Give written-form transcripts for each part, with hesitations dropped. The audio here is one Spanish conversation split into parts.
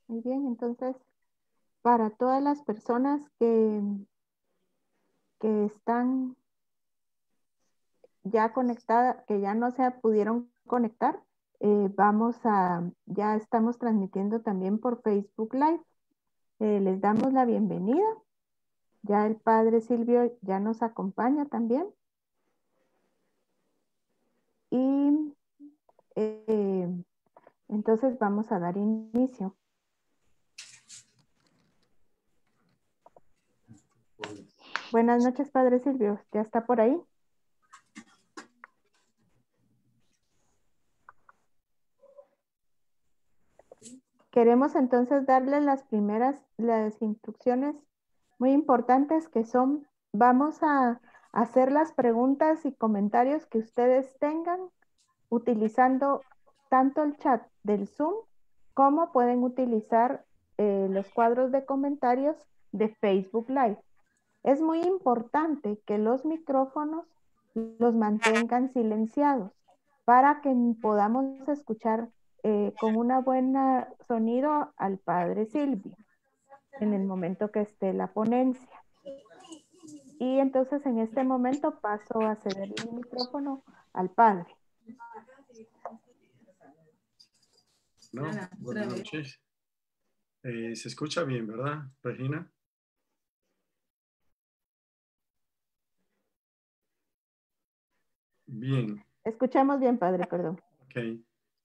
Muy bien, entonces, para todas las personas que están ya conectadas, que ya no se pudieron conectar, ya estamos transmitiendo también por Facebook Live. Les damos la bienvenida. Ya el padre Silvio ya nos acompaña también. Y eh, entonces vamos a dar inicio. Buenas noches, padre Silvio. ¿Ya está por ahí? Queremos entonces darle las instrucciones muy importantes que son, vamos a hacer las preguntas y comentarios que ustedes tengan utilizando tanto el chat del Zoom como pueden utilizar los cuadros de comentarios de Facebook Live. Es muy importante que los micrófonos los mantengan silenciados para que podamos escuchar con una buena sonido al padre Silvio en el momento que esté la ponencia. Y entonces en este momento paso a ceder el micrófono al padre. No, buenas noches. Se escucha bien, ¿verdad, Regina? Bien. Escuchamos bien, padre, perdón. Ok.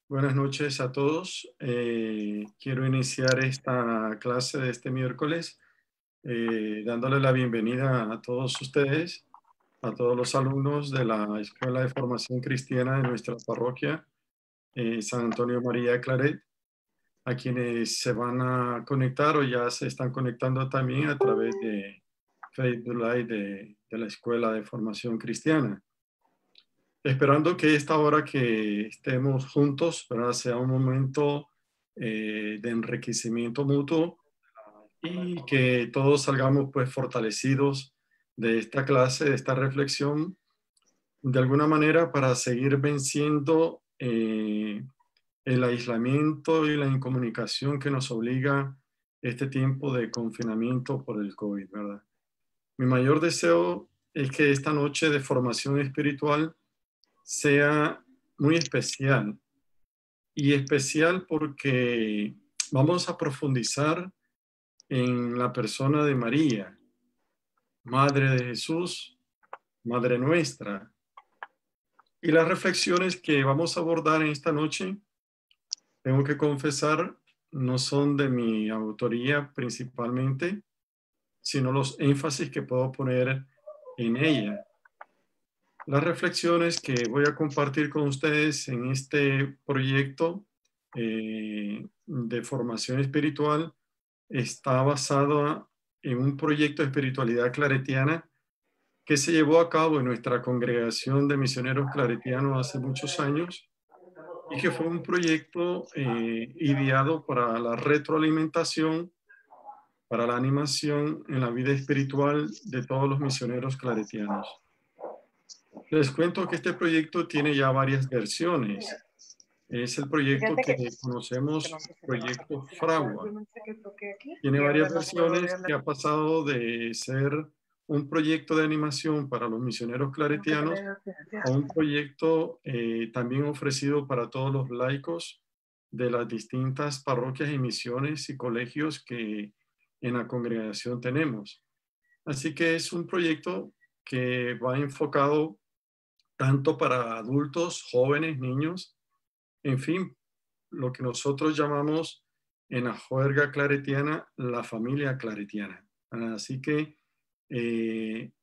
Buenas noches a todos. Quiero iniciar esta clase de este miércoles dándole la bienvenida a todos ustedes, a todos los alumnos de la Escuela de Formación Cristiana de nuestra parroquia, San Antonio María de Claret, a quienes se van a conectar o ya se están conectando también a través de Facebook Live de la Escuela de Formación Cristiana. Esperando que esta hora que estemos juntos, ¿verdad?, sea un momento de enriquecimiento mutuo y que todos salgamos pues fortalecidos de esta clase, de esta reflexión, de alguna manera para seguir venciendo el aislamiento y la incomunicación que nos obliga este tiempo de confinamiento por el COVID, ¿verdad? Mi mayor deseo es que esta noche de formación espiritual sea muy especial, y especial porque vamos a profundizar en la persona de María, Madre de Jesús, Madre nuestra. Y las reflexiones que vamos a abordar en esta noche, tengo que confesar, no son de mi autoría principalmente, sino los énfasis que puedo poner en ella. Las reflexiones que voy a compartir con ustedes en este proyecto de formación espiritual está basado en un proyecto de espiritualidad claretiana que se llevó a cabo en nuestra congregación de misioneros claretianos hace muchos años y que fue un proyecto ideado para la retroalimentación, para la animación en la vida espiritual de todos los misioneros claretianos. Les cuento que este proyecto tiene ya varias versiones. Es el proyecto Fíjate que que conocemos, no sé si lo toque. Proyecto Fragua. Simplemente que toque aquí Tiene y ahora varias no puedo versiones ver que ha pasado de ser un proyecto de animación para los misioneros que te claretianos veo a un proyecto también ofrecido para todos los laicos de las distintas parroquias y misiones y colegios que en la congregación tenemos. Así que es un proyecto que va enfocado tanto para adultos, jóvenes, niños, en fin, lo que nosotros llamamos en la juerga claretiana la familia claretiana. Así que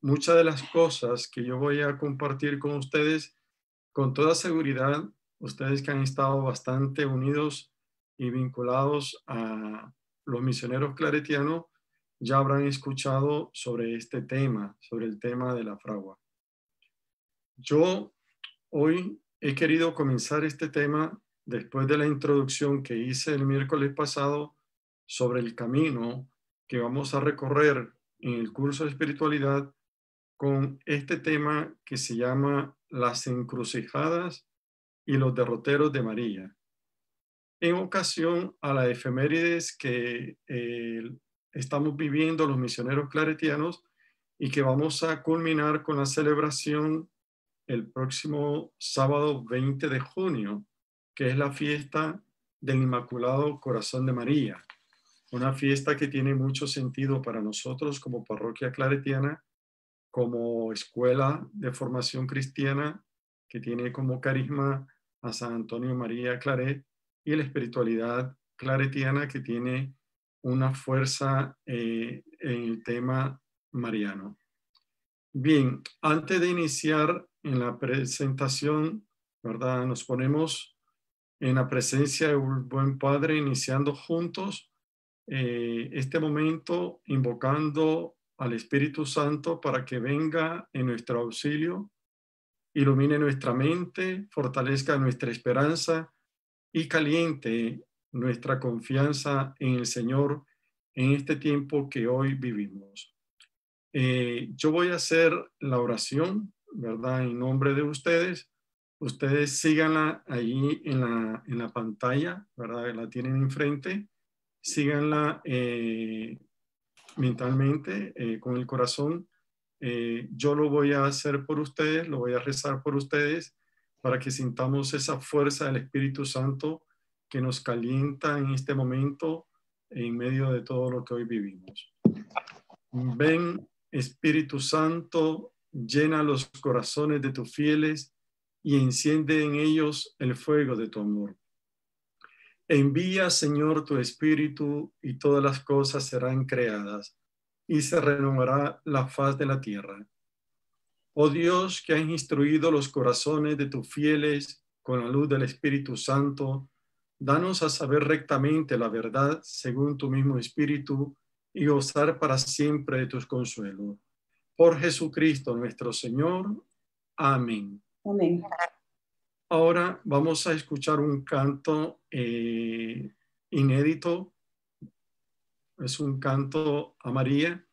muchas de las cosas que yo voy a compartir con ustedes, con toda seguridad, ustedes que han estado bastante unidos y vinculados a los misioneros claretianos, ya habrán escuchado sobre este tema, sobre el tema de la fragua. Yo hoy he querido comenzar este tema después de la introducción que hice el miércoles pasado sobre el camino que vamos a recorrer en el curso de espiritualidad con este tema que se llama las encrucijadas y los derroteros de María. en ocasión a la efemérides que estamos viviendo los misioneros claretianos y que vamos a culminar con la celebración el próximo sábado 20 de junio, que es la fiesta del Inmaculado Corazón de María, una fiesta que tiene mucho sentido para nosotros como parroquia claretiana, como escuela de formación cristiana, que tiene como carisma a San Antonio María Claret, y la espiritualidad claretiana, que tiene una fuerza en el tema mariano. Bien, antes de iniciar en la presentación, ¿verdad? Nos ponemos en la presencia de un buen Padre, iniciando juntos este momento, invocando al Espíritu Santo para que venga en nuestro auxilio, ilumine nuestra mente, fortalezca nuestra esperanza y caliente nuestra confianza en el Señor en este tiempo que hoy vivimos. Yo voy a hacer la oración, ¿verdad? En nombre de ustedes. Ustedes síganla ahí en la pantalla, ¿verdad? La tienen enfrente. Síganla mentalmente, con el corazón. Yo lo voy a hacer por ustedes, lo voy a rezar por ustedes para que sintamos esa fuerza del Espíritu Santo que nos calienta en este momento en medio de todo lo que hoy vivimos. Ven, Espíritu Santo, llena los corazones de tus fieles y enciende en ellos el fuego de tu amor. Envía, Señor, tu Espíritu y todas las cosas serán creadas y se renovará la faz de la tierra. Oh Dios, que has instruido los corazones de tus fieles con la luz del Espíritu Santo, danos a saber rectamente la verdad según tu mismo Espíritu y gozar para siempre de tus consuelos. Por Jesucristo nuestro Señor. Amén. Amén. Ahora vamos a escuchar un canto inédito. Es un canto a María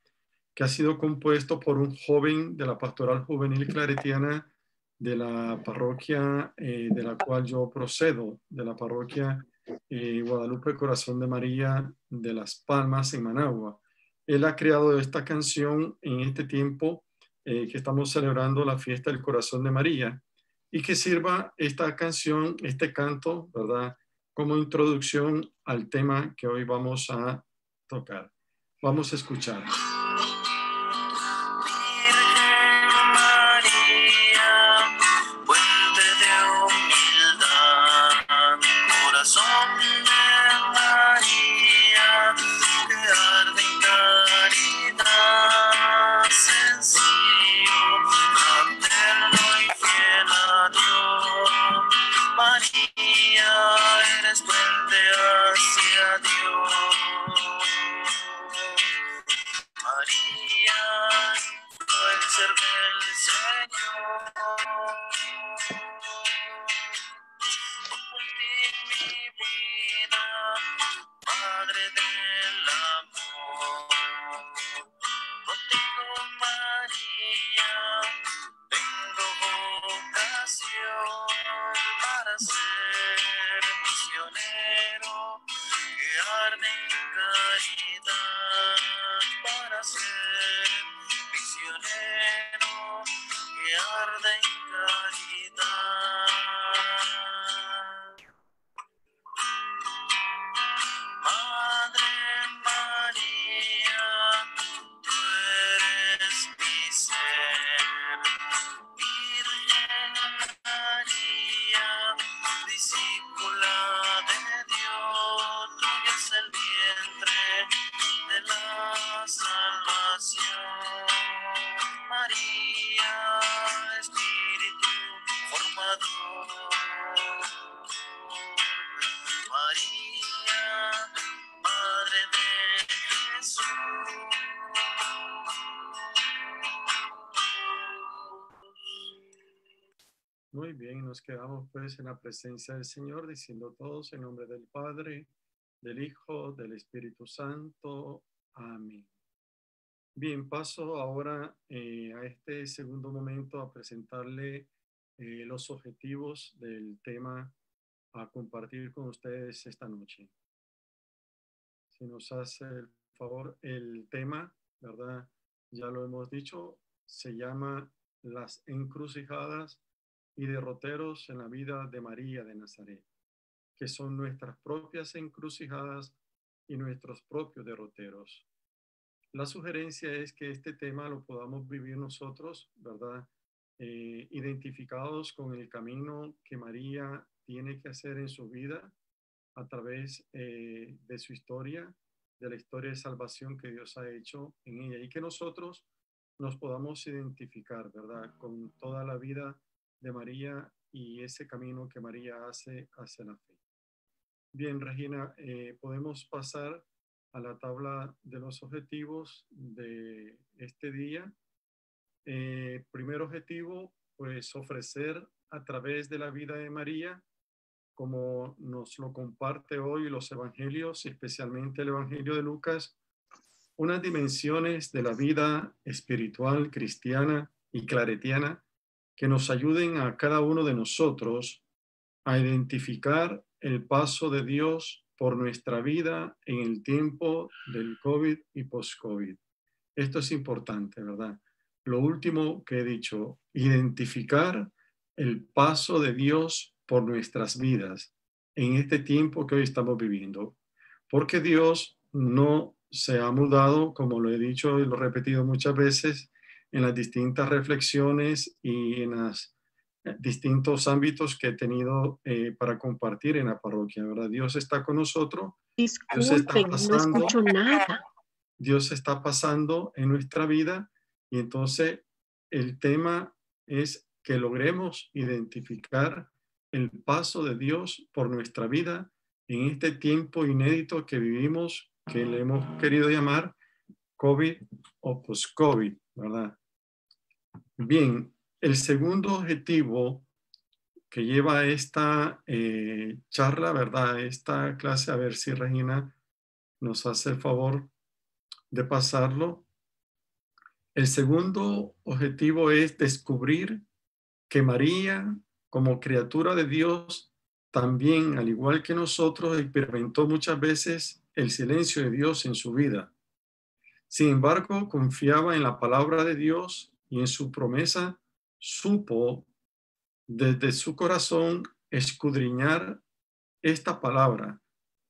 que ha sido compuesto por un joven de la Pastoral Juvenil Claretiana de la parroquia de la cual yo procedo, de la parroquia Guadalupe Corazón de María de Las Palmas en Managua. Él ha creado esta canción en este tiempo que estamos celebrando la fiesta del Corazón de María, y que sirva esta canción, este canto, ¿verdad?, como introducción al tema que hoy vamos a tocar. Vamos a escuchar. Muy bien, nos quedamos pues en la presencia del Señor, diciendo todos en nombre del Padre, del Hijo, del Espíritu Santo. Amén. Bien, paso ahora a este segundo momento a presentarle los objetivos del tema a compartir con ustedes esta noche. Si nos hace el favor, el tema, ¿verdad? Ya lo hemos dicho, se llama Las encrucijadas y derroteros en la vida de María de Nazaret, que son nuestras propias encrucijadas y nuestros propios derroteros. La sugerencia es que este tema lo podamos vivir nosotros, ¿verdad? Identificados con el camino que María tiene que hacer en su vida a través de su historia, de la historia de salvación que Dios ha hecho en ella y que nosotros nos podamos identificar, ¿verdad? Con toda la vida de María y ese camino que María hace hacia la fe. Bien, Regina, podemos pasar a la tabla de los objetivos de este día. Primer objetivo, pues ofrecer a través de la vida de María, como nos lo comparte hoy los evangelios, especialmente el Evangelio de Lucas, unas dimensiones de la vida espiritual cristiana y claretiana que nos ayuden a cada uno de nosotros a identificar el paso de Dios por nuestra vida en el tiempo del COVID y post-COVID. Esto es importante, ¿verdad? Lo último que he dicho, identificar el paso de Dios por nuestras vidas en este tiempo que hoy estamos viviendo. Porque Dios no se ha mudado, como lo he dicho y lo he repetido muchas veces, en las distintas reflexiones y en los distintos ámbitos que he tenido para compartir en la parroquia, ¿verdad? Dios está con nosotros. Dios está Disculpen, no pasando. escucho nada. Dios está pasando en nuestra vida y entonces el tema es que logremos identificar el paso de Dios por nuestra vida en este tiempo inédito que vivimos, que le hemos querido llamar COVID o post-COVID, ¿verdad? Bien, el segundo objetivo que lleva esta charla, ¿verdad? Esta clase, a ver si Regina nos hace el favor de pasarlo. El segundo objetivo es descubrir que María, como criatura de Dios, también, al igual que nosotros, experimentó muchas veces el silencio de Dios en su vida. Sin embargo, confiaba en la palabra de Dios y en su promesa, supo desde su corazón escudriñar esta palabra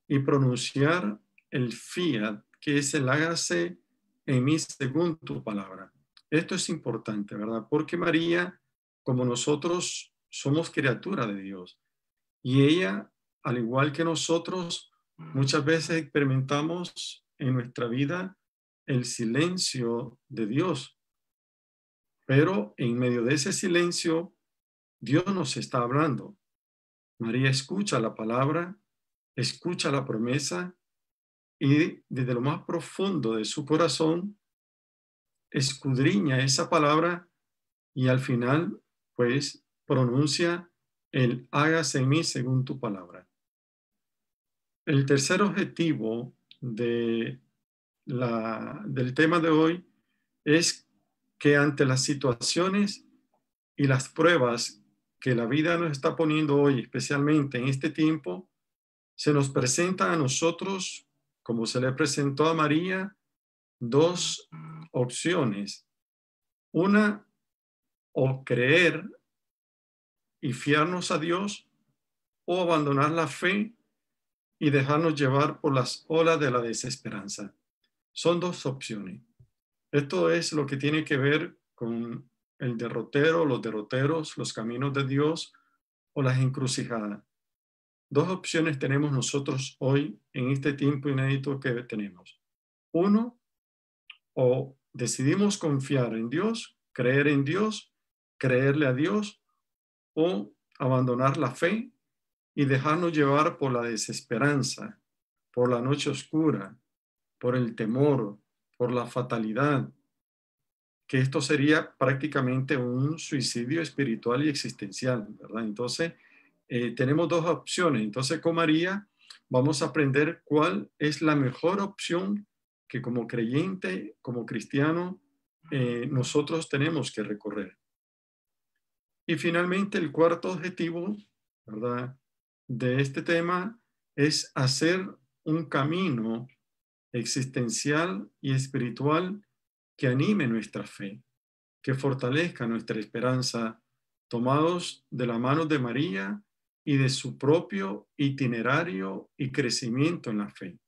y pronunciar el fiat, que es el hágase en mí según tu palabra. Esto es importante, ¿verdad? Porque María, como nosotros, somos criatura de Dios. Y ella, al igual que nosotros, muchas veces experimentamos en nuestra vida el silencio de Dios. Pero en medio de ese silencio, Dios nos está hablando. María escucha la palabra, escucha la promesa y desde lo más profundo de su corazón escudriña esa palabra y al final pues pronuncia el hágase en mí según tu palabra. El tercer objetivo del tema de hoy es que ante las situaciones y las pruebas que la vida nos está poniendo hoy, especialmente en este tiempo, se nos presenta a nosotros, como se le presentó a María, dos opciones. Una, o creer y fiarnos a Dios, o abandonar la fe y dejarnos llevar por las olas de la desesperanza. Son dos opciones. Esto es lo que tiene que ver con el derrotero, los derroteros, los caminos de Dios o las encrucijadas. Dos opciones tenemos nosotros hoy en este tiempo inédito que tenemos. Uno, o decidimos confiar en Dios, creer en Dios, creerle a Dios, o abandonar la fe y dejarnos llevar por la desesperanza, por la noche oscura, por el temor, por la fatalidad, que esto sería prácticamente un suicidio espiritual y existencial, ¿verdad? Entonces, tenemos dos opciones. Entonces, con María vamos a aprender cuál es la mejor opción que como creyente, como cristiano, nosotros tenemos que recorrer. Y finalmente, el cuarto objetivo, ¿verdad? de este tema es hacer un camino existencial y espiritual que anime nuestra fe, que fortalezca nuestra esperanza, tomados de la mano de María y de su propio itinerario y crecimiento en la fe.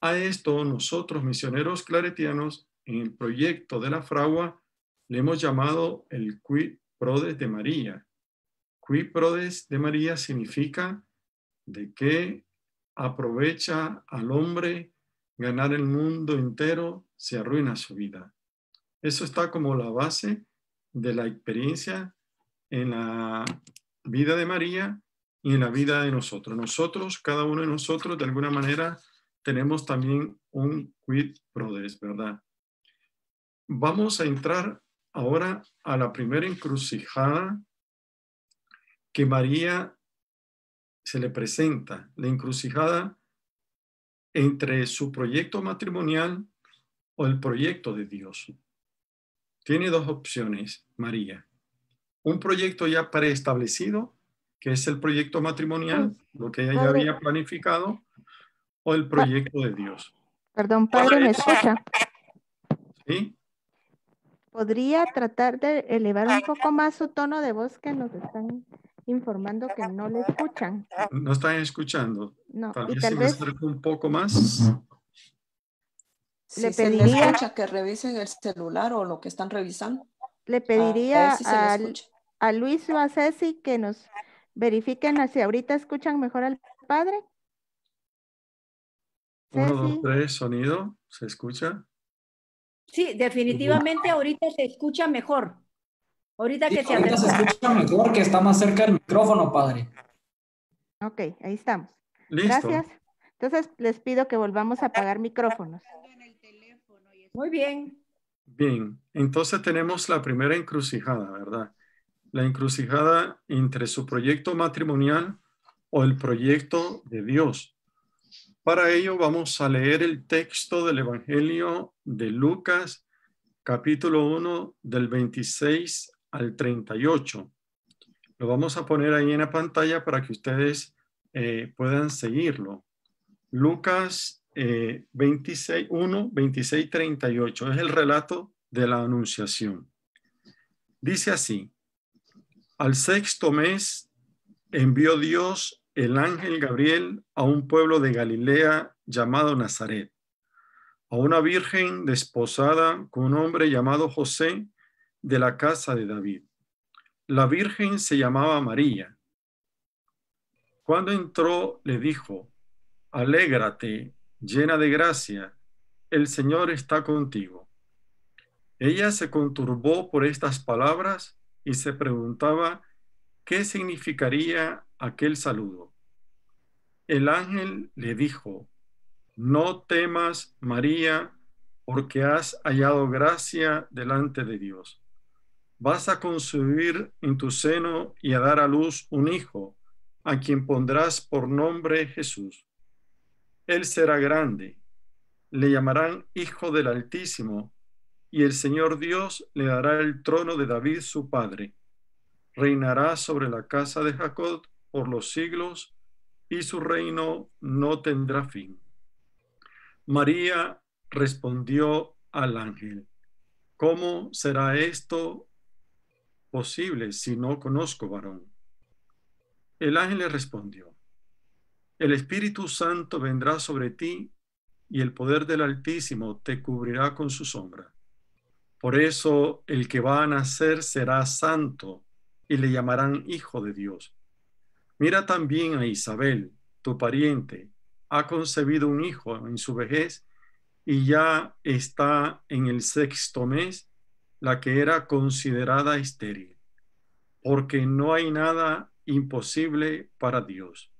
A esto nosotros, misioneros claretianos, en el proyecto de la fragua, le hemos llamado el Qui Prodes de María. Qui Prodes de María significa de que aprovecha al hombre ganar el mundo entero, se arruina su vida. Eso está como la base de la experiencia en la vida de María y en la vida de nosotros. Nosotros, cada uno de nosotros, de alguna manera, tenemos también un quid prodest, ¿verdad? Vamos a entrar ahora a la primera encrucijada que María se le presenta, la encrucijada entre su proyecto matrimonial o el proyecto de Dios. Tiene dos opciones, María. Un proyecto ya preestablecido, que es el proyecto matrimonial, lo que ella ya Padre, había planificado, o el pa- proyecto de Dios. perdón, padre, ¿me escucha? ¿Sí? ¿Podría tratar de elevar un poco más su tono de voz, que nos están informando que no le escuchan? ¿No están escuchando? No, Tal y vez si tal me vez acerco un poco más. le Si se le pediría, escucha, que revisen el celular o lo que están revisando. le A ver pediría si se le escucha. a Luis o a Ceci que nos verifiquen si ahorita escuchan mejor al padre. 1, 2, Ceci, 3, sonido. ¿Se escucha? Sí, definitivamente ahorita se escucha mejor. Ahorita Sí, que se ahorita se acercó. escucha mejor, que está más cerca del micrófono, padre. ok, ahí estamos. Listo. Gracias. Entonces les pido que volvamos a apagar micrófonos. Muy bien. Bien, entonces tenemos la primera encrucijada, ¿verdad? La encrucijada entre su proyecto matrimonial o el proyecto de Dios. Para ello vamos a leer el texto del Evangelio de Lucas, capítulo 1, del 26 al 38. Lo vamos a poner ahí en la pantalla para que ustedes puedan seguirlo. Lucas 26, 1, 26, 38 es el relato de la Anunciación. Dice así: al sexto mes envió Dios el ángel Gabriel a un pueblo de Galilea llamado Nazaret, a una virgen desposada con un hombre llamado José, de la casa de David. La virgen se llamaba María. Cuando entró, le dijo: alégrate, llena de gracia, el Señor está contigo. Ella se conturbó por estas palabras y se preguntaba qué significaría aquel saludo. El ángel le dijo: no temas, María, porque has hallado gracia delante de Dios. Vas a concebir en tu seno y a dar a luz un hijo, a quien pondrás por nombre Jesús. Él será grande, le llamarán Hijo del Altísimo, y el Señor Dios le dará el trono de David su padre. Reinará sobre la casa de Jacob por los siglos, y su reino no tendrá fin. María respondió al ángel: ¿cómo será esto posible si no conozco varón? El ángel le respondió: el Espíritu Santo vendrá sobre ti y el poder del Altísimo te cubrirá con su sombra. Por eso el que va a nacer será santo y le llamarán Hijo de Dios. Mira también a Isabel, tu pariente, ha concebido un hijo en su vejez y ya está en el sexto mes, la que era considerada estéril, porque no hay nada imposible para Dios.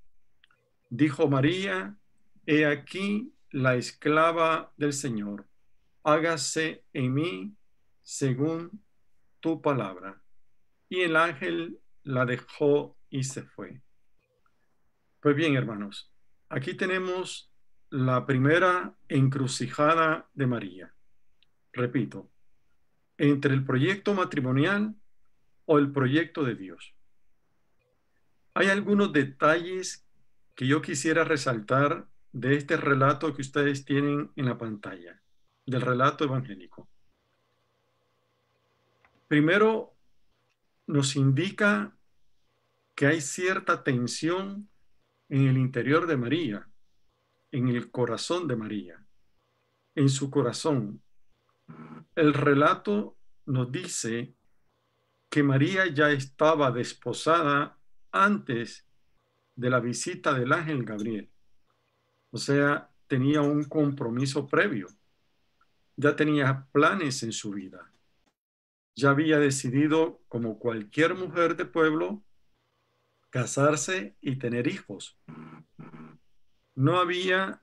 Dijo María: he aquí la esclava del Señor, hágase en mí según tu palabra. Y el ángel la dejó y se fue. Pues bien, hermanos, aquí tenemos la primera encrucijada de María. Repito, entre el proyecto matrimonial o el proyecto de Dios. Hay algunos detalles que yo quisiera resaltar de este relato que ustedes tienen en la pantalla, del relato evangélico. Primero, nos indica que hay cierta tensión en el interior de María, en el corazón de María, en su corazón. El relato nos dice que María ya estaba desposada antes de la visita del ángel Gabriel. O sea, tenía un compromiso previo. Ya tenía planes en su vida. Ya había decidido, como cualquier mujer de pueblo, casarse y tener hijos. No había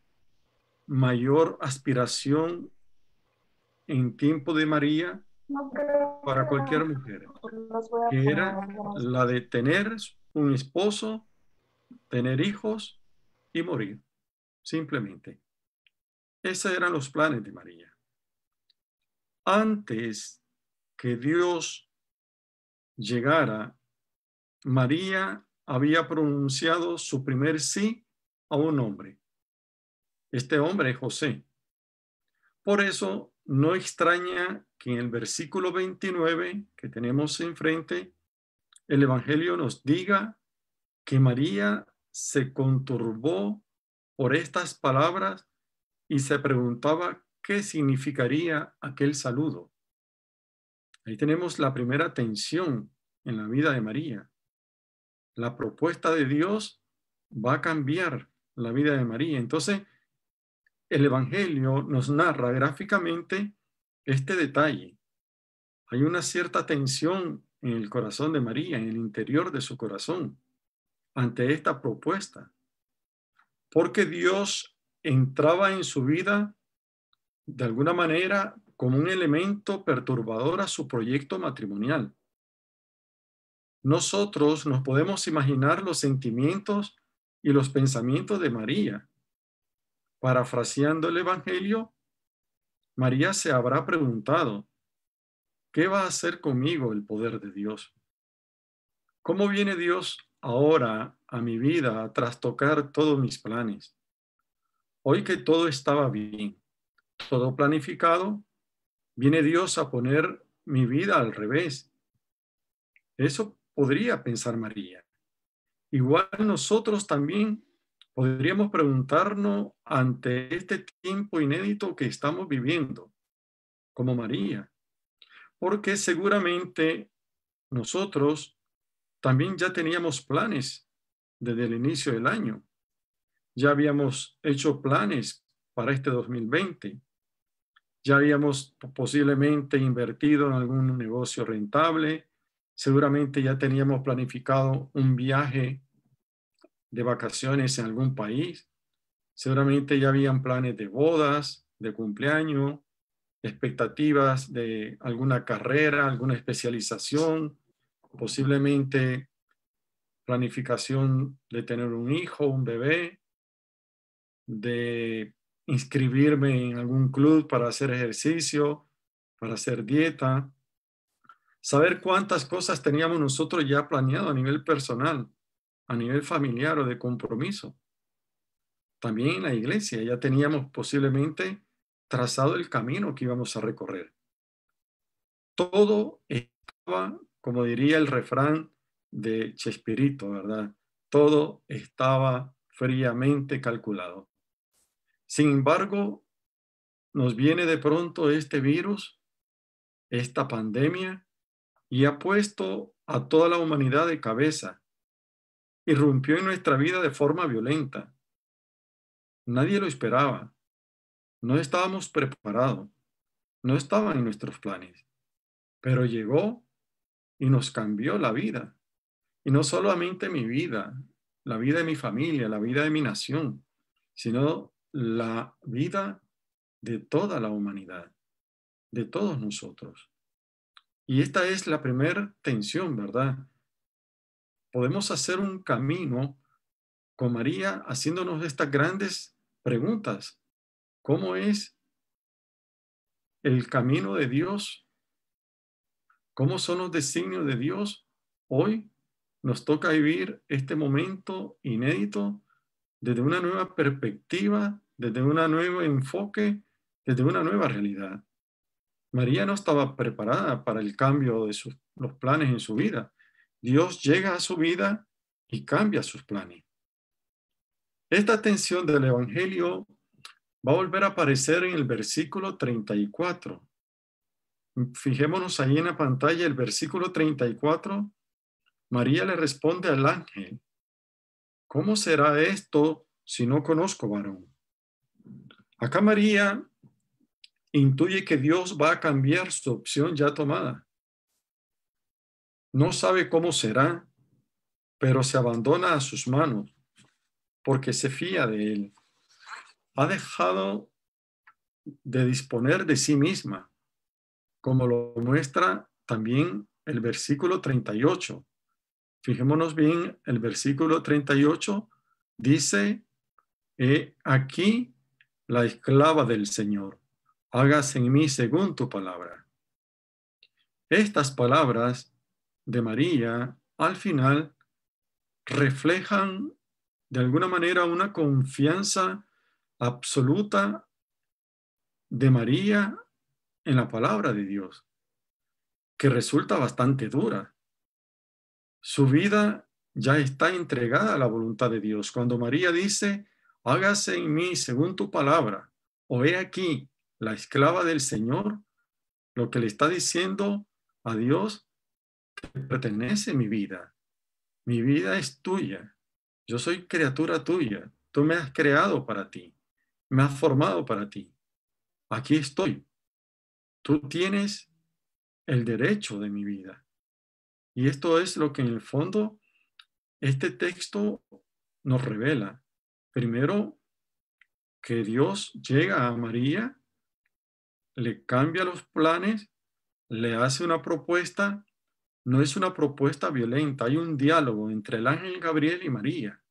mayor aspiración en tiempo de María para cualquier mujer, que era la de tener un esposo, tener hijos y morir, simplemente. Esos eran los planes de María. Antes que Dios llegara, María había pronunciado su primer sí a un hombre. Este hombre es José. Por eso no extraña que en el versículo 29 que tenemos enfrente, el Evangelio nos diga que María se conturbó por estas palabras y se preguntaba qué significaría aquel saludo. Ahí tenemos la primera tensión en la vida de María. La propuesta de Dios va a cambiar la vida de María. Entonces, el Evangelio nos narra gráficamente este detalle. Hay una cierta tensión en el corazón de María, en el interior de su corazón, ante esta propuesta, porque Dios entraba en su vida de alguna manera como un elemento perturbador a su proyecto matrimonial. Nosotros nos podemos imaginar los sentimientos y los pensamientos de María. Parafraseando el Evangelio, María se habrá preguntado, ¿qué va a hacer conmigo el poder de Dios? ¿Cómo viene Dios ahora a mi vida a trastocar todos mis planes? Hoy que todo estaba bien, todo planificado, viene Dios a poner mi vida al revés. Eso podría pensar María. Igual nosotros también podríamos preguntarnos ante este tiempo inédito que estamos viviendo, como María, porque seguramente nosotros también ya teníamos planes desde el inicio del año. Ya habíamos hecho planes para este 2020. Ya habíamos posiblemente invertido en algún negocio rentable. Seguramente ya teníamos planificado un viaje de vacaciones en algún país. Seguramente ya habían planes de bodas, de cumpleaños, expectativas de alguna carrera, alguna especialización, posiblemente planificación de tener un hijo, un bebé, de inscribirme en algún club para hacer ejercicio, para hacer dieta, saber cuántas cosas teníamos nosotros ya planeado a nivel personal, a nivel familiar o de compromiso. También en la iglesia ya teníamos posiblemente trazado el camino que íbamos a recorrer. Todo estaba, como diría el refrán de Chespirito, ¿verdad? Todo estaba fríamente calculado. Sin embargo, nos viene de pronto este virus, esta pandemia, y ha puesto a toda la humanidad de cabeza. Irrumpió en nuestra vida de forma violenta. Nadie lo esperaba. No estábamos preparados. No estaba en nuestros planes. Pero llegó y nos cambió la vida. Y no solamente mi vida, la vida de mi familia, la vida de mi nación, sino la vida de toda la humanidad, de todos nosotros. Y esta es la primera tensión, ¿verdad? Podemos hacer un camino con María haciéndonos estas grandes preguntas. ¿Cómo es el camino de Dios? ¿Cómo son los designios de Dios hoy nos toca vivir este momento inédito desde una nueva perspectiva, desde un nuevo enfoque, desde una nueva realidad. María no estaba preparada para el cambio de los planes en su vida. Dios llega a su vida y cambia sus planes. Esta tensión del Evangelio va a volver a aparecer en el versículo 34. Fijémonos ahí en la pantalla, el versículo 34. María le responde al ángel: ¿cómo será esto si no conozco varón? Acá María intuye que Dios va a cambiar su opción ya tomada. No sabe cómo será, pero se abandona a sus manos porque se fía de él. Ha dejado de disponer de sí misma, como lo muestra también el versículo 38. Fijémonos bien, el versículo 38 dice: he aquí la esclava del Señor, hágase en mí según tu palabra. Estas palabras de María al final reflejan de alguna manera una confianza absoluta de María en la palabra de Dios, que resulta bastante dura. Su vida ya está entregada a la voluntad de Dios. Cuando María dice: hágase en mí según tu palabra, o he aquí la esclava del Señor, lo que le está diciendo a Dios: te pertenece mi vida es tuya, yo soy criatura tuya, tú me has creado para ti, me has formado para ti, aquí estoy, tú tienes el derecho de mi vida. Y esto es lo que en el fondo este texto nos revela. Primero, que Dios llega a María, le cambia los planes, le hace una propuesta. No es una propuesta violenta, hay un diálogo entre el ángel Gabriel y María,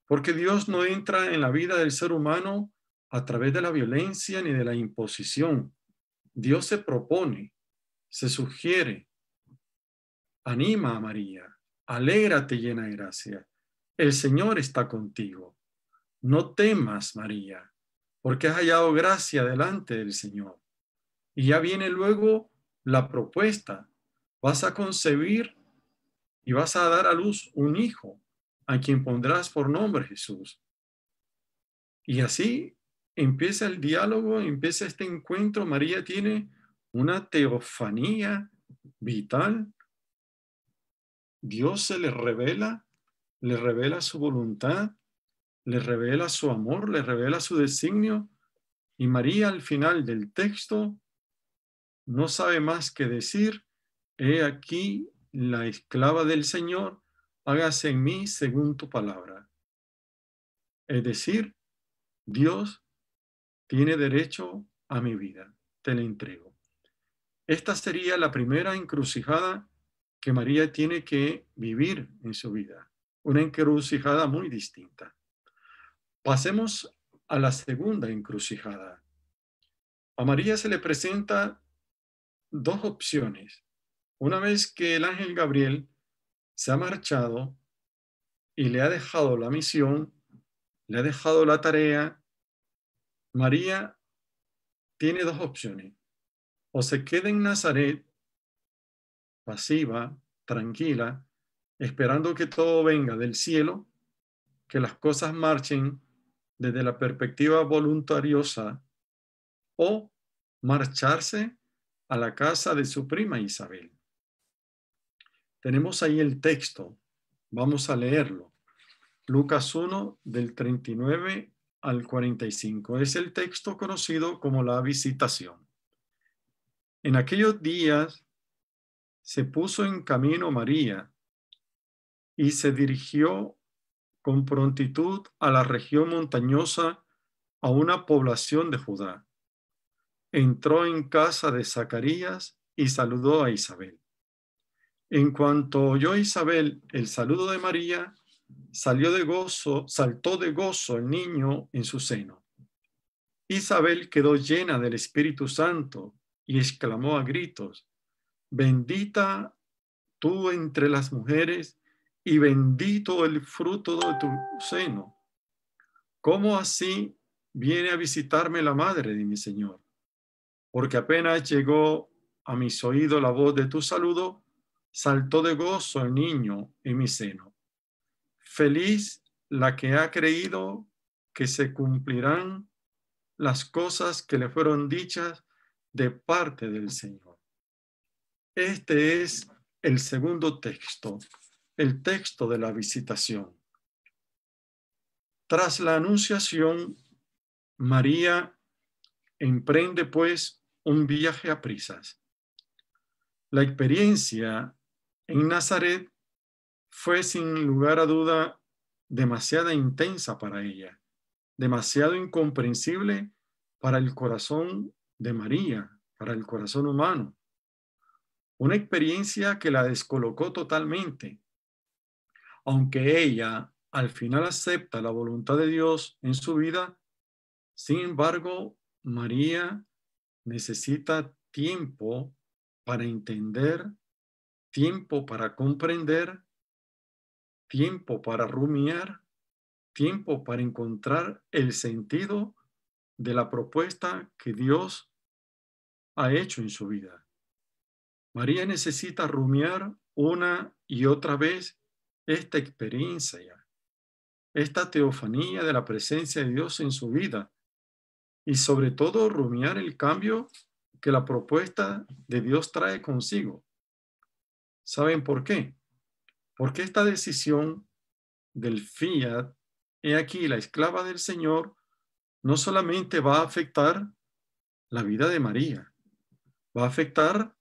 porque Dios no entra en la vida del ser humano a través de la violencia ni de la imposición. Dios se propone, se sugiere, anima a María: alégrate llena de gracia, el Señor está contigo. No temas, María, porque has hallado gracia delante del Señor. Y ya viene luego la propuesta: vas a concebir y vas a dar a luz un hijo, a quien pondrás por nombre Jesús. Y así empieza el diálogo, empieza este encuentro. María tiene una teofanía vital. Dios se le revela su voluntad, le revela su amor, le revela su designio. Y María, al final del texto, no sabe más que decir: he aquí la esclava del Señor, hágase en mí según tu palabra. Es decir, Dios tiene derecho a mi vida, te la entrego. Esta sería la primera encrucijada que María tiene que vivir en su vida, una encrucijada muy distinta. Pasemos a la segunda encrucijada. A María se le presenta dos opciones. Una vez que el ángel Gabriel se ha marchado y le ha dejado la misión, le ha dejado la tarea, María tiene dos opciones: o se queda en Nazaret, pasiva, tranquila, esperando que todo venga del cielo, que las cosas marchen desde la perspectiva voluntariosa, o marcharse a la casa de su prima Isabel. Tenemos ahí el texto, vamos a leerlo. Lucas 1, del 39 al 45. Es el texto conocido como la visitación. En aquellos días se puso en camino María y se dirigió con prontitud a la región montañosa, a una población de Judá. Entró en casa de Zacarías y saludó a Isabel. En cuanto oyó Isabel el saludo de María, saltó de gozo el niño en su seno. Isabel quedó llena del Espíritu Santo y exclamó a gritos: bendita tú entre las mujeres y bendito el fruto de tu seno. ¿Cómo así viene a visitarme la madre de mi Señor? Porque apenas llegó a mis oídos la voz de tu saludo, saltó de gozo el niño en mi seno. Feliz la que ha creído que se cumplirán las cosas que le fueron dichas de parte del Señor. Este es el segundo texto, el texto de la visitación. Tras la anunciación, María emprende pues un viaje a prisas. La experiencia en Nazaret fue sin lugar a duda demasiado intensa para ella, demasiado incomprensible para el corazón de María, para el corazón humano. Una experiencia que la descolocó totalmente. Aunque ella al final acepta la voluntad de Dios en su vida, sin embargo, María necesita tiempo para entender, tiempo para comprender, tiempo para rumiar, tiempo para encontrar el sentido de la propuesta que Dios ha hecho en su vida. María necesita rumiar una y otra vez esta experiencia, esta teofanía de la presencia de Dios en su vida y sobre todo rumiar el cambio que la propuesta de Dios trae consigo. ¿Saben por qué? Porque esta decisión del fiat, he aquí la esclava del Señor, no solamente va a afectar la vida de María, va a afectar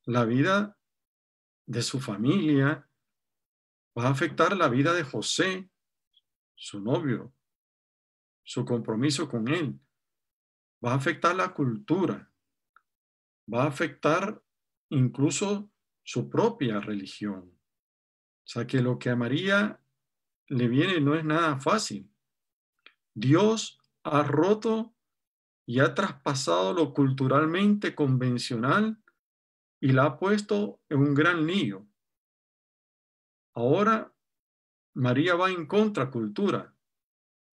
la vida de su familia, va a afectar la vida de José, su novio, su compromiso con él, va a afectar la cultura, va a afectar incluso su propia religión. O sea que lo que a María le viene no es nada fácil. Dios ha roto y ha traspasado lo culturalmente convencional y la ha puesto en un gran lío. Ahora María va en contracultura,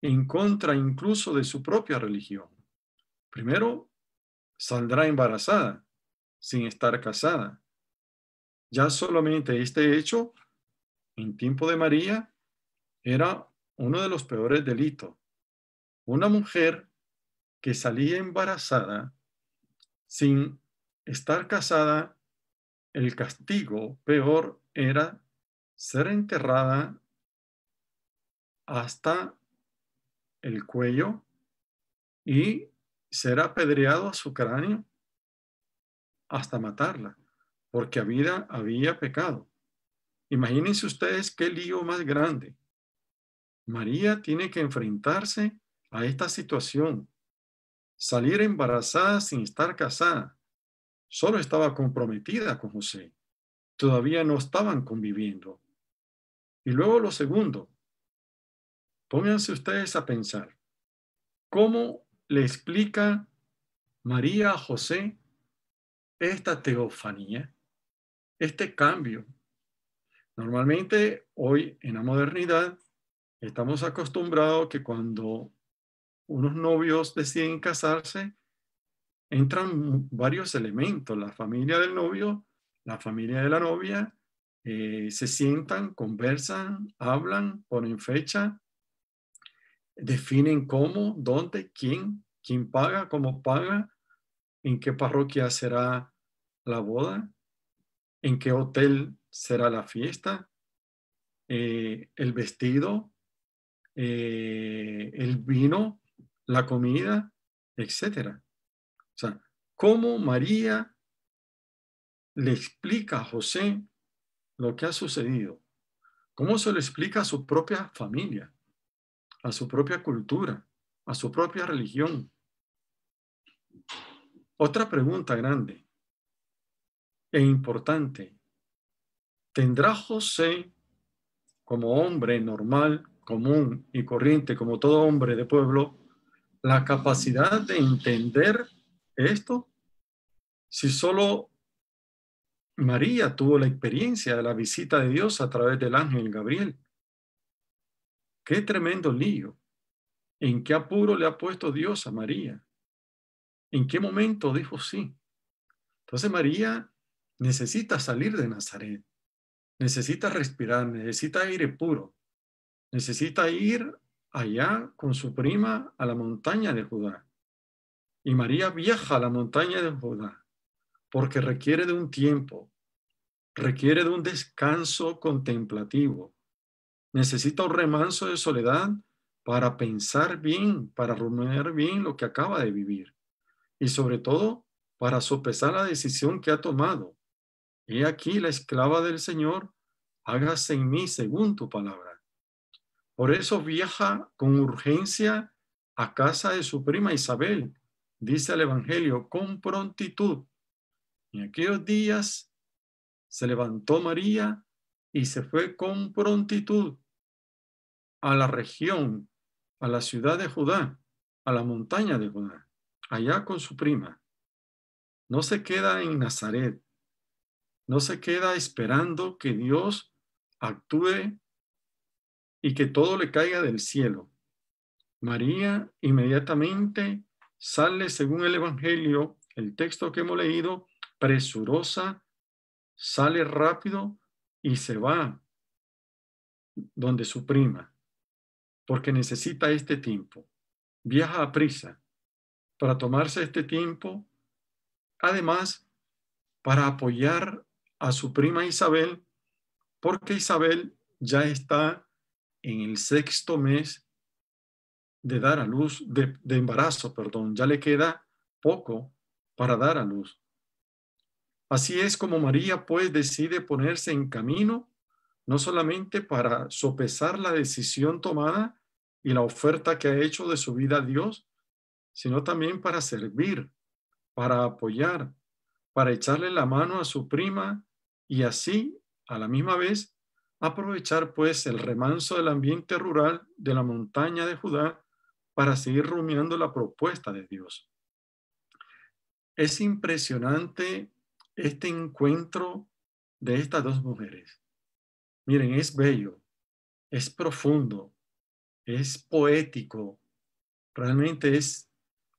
en contra incluso de su propia religión. Primero, saldrá embarazada sin estar casada. Ya solamente este hecho, en tiempo de María, era uno de los peores delitos. Una mujer que salía embarazada sin estar casada, el castigo peor era ser enterrada hasta el cuello y ser apedreado a su cráneo hasta matarla, porque había pecado. Imagínense ustedes qué lío más grande. María tiene que enfrentarse a esta situación, salir embarazada sin estar casada. Solo estaba comprometida con José. Todavía no estaban conviviendo. Y luego lo segundo, pónganse ustedes a pensar, ¿cómo le explica María a José esta teofanía, este cambio? Normalmente hoy en la modernidad estamos acostumbrados que cuando unos novios deciden casarse, entran varios elementos. La familia del novio, la familia de la novia, se sientan, conversan, hablan, ponen fecha, definen cómo, dónde, quién paga, cómo paga, en qué parroquia será la boda, en qué hotel será la fiesta, el vestido, el vino, la comida, etcétera. O sea, cómo María le explica a José lo que ha sucedido, cómo se lo explica a su propia familia, a su propia cultura, a su propia religión. Otra pregunta grande e importante. ¿Tendrá José, como hombre normal, común y corriente, como todo hombre de pueblo, la capacidad de entender esto? Si solo María tuvo la experiencia de la visita de Dios a través del ángel Gabriel. Qué tremendo lío. ¿En qué apuro le ha puesto Dios a María? ¿En qué momento dijo sí? Entonces María necesita salir de Nazaret, necesita respirar, necesita aire puro, necesita ir allá con su prima a la montaña de Judá. Y María viaja a la montaña de Judá porque requiere de un tiempo, requiere de un descanso contemplativo. Necesita un remanso de soledad para pensar bien, para rumiar bien lo que acaba de vivir. Y sobre todo, para sopesar la decisión que ha tomado. He aquí la esclava del Señor, hágase en mí según tu palabra. Por eso viaja con urgencia a casa de su prima Isabel, dice el Evangelio, con prontitud. En aquellos días se levantó María y se fue con prontitud a la región, a la ciudad de Judá, a la montaña de Judá, allá con su prima. No se queda en Nazaret, no se queda esperando que Dios actúe y que todo le caiga del cielo. María inmediatamente sale, según el Evangelio, el texto que hemos leído, presurosa, sale rápido y se va donde su prima, porque necesita este tiempo. Viaja a prisa para tomarse este tiempo, además para apoyar a su prima Isabel, porque Isabel ya está en el 6º mes de dar a luz, de embarazo, perdón, ya le queda poco para dar a luz. Así es como María pues decide ponerse en camino, no solamente para sopesar la decisión tomada y la oferta que ha hecho de su vida a Dios, sino también para servir, para apoyar, para echarle la mano a su prima y así, a la misma vez, aprovechar pues el remanso del ambiente rural de la montaña de Judá para seguir rumiando la propuesta de Dios. Es impresionante este encuentro de estas dos mujeres. Miren, es bello, es profundo, es poético, realmente es